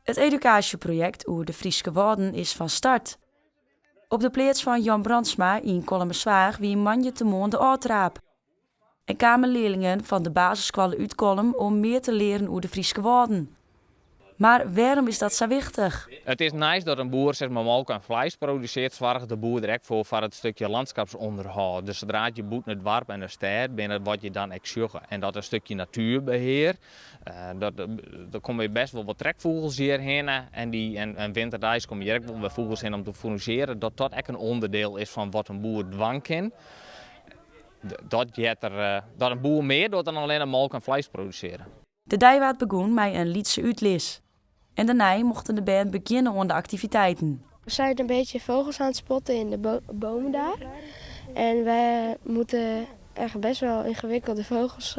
Het educatieproject Oer de Frieske Wouden is van start. Op de plaats van Jan Brandsma in Kolmerswaag wie een manje te moon de oortraap. En kwamen leerlingen van de basisschool uit Kolm om meer te leren over de Frieske Wouden. Maar waarom is dat zo wichtig? Het is nice dat een boer zeg maar melk en vlees produceert, zorgt de boer direct voor het stukje landschapsonderhoud. Dus zodra je boet het warp en de stad binnen wat je dan exjuggen. En dat een stukje natuurbeheer. Daar kom je best wel wat trekvogels hierheen en winterdags kom je direct wel wat vogels in om te fournisseren. Dat echt een onderdeel is van wat een boer dwang kan. Dat een boer meer doet dan alleen een melk en vlees produceren. De dijwaard begon met een liedse uitlis. En daarna mochten de band beginnen aan de activiteiten. We zijn een beetje vogels aan het spotten in de bomen daar. En wij moeten echt best wel ingewikkelde vogels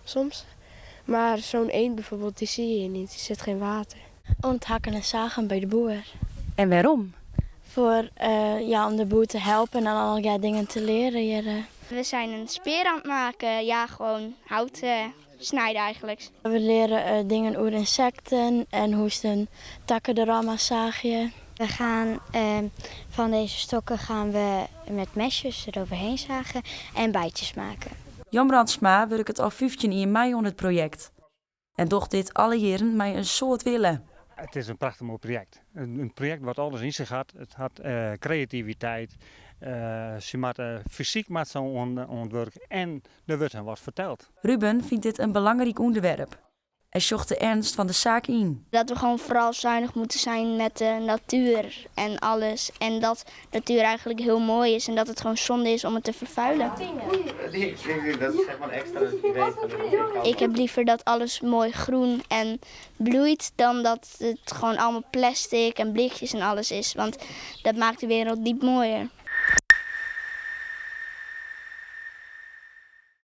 soms. Maar zo'n eend bijvoorbeeld, die zie je niet. Die zit geen water. Onthakken en zagen bij de boer. En waarom? Om de boer te helpen en allerlei dingen te leren hier. We zijn een speer aan het maken. Ja, gewoon hout snijden eigenlijk. We leren dingen over insecten en hoe ze de takken er allemaal zagen. We gaan van deze stokken met mesjes eroverheen zagen en bijtjes maken. Jan Brandsma werkt het al 15 jaar mee aan het project. En docht dit alle jaren met een soort willen. Het is een prachtig mooi project. Een project wat alles in zich had. Het had creativiteit. Ze moeten fysiek met zo'n ontwerpen en er wordt hem wat verteld. Ruben vindt dit een belangrijk onderwerp. Hij zocht de ernst van de zaak in. Dat we gewoon vooral zuinig moeten zijn met de natuur en alles. En dat de natuur eigenlijk heel mooi is en dat het gewoon zonde is om het te vervuilen. Dat is zeg maar extra Ik heb liever dat alles mooi groen en bloeit dan dat het gewoon allemaal plastic en blikjes en alles is. Want dat maakt de wereld niet mooier.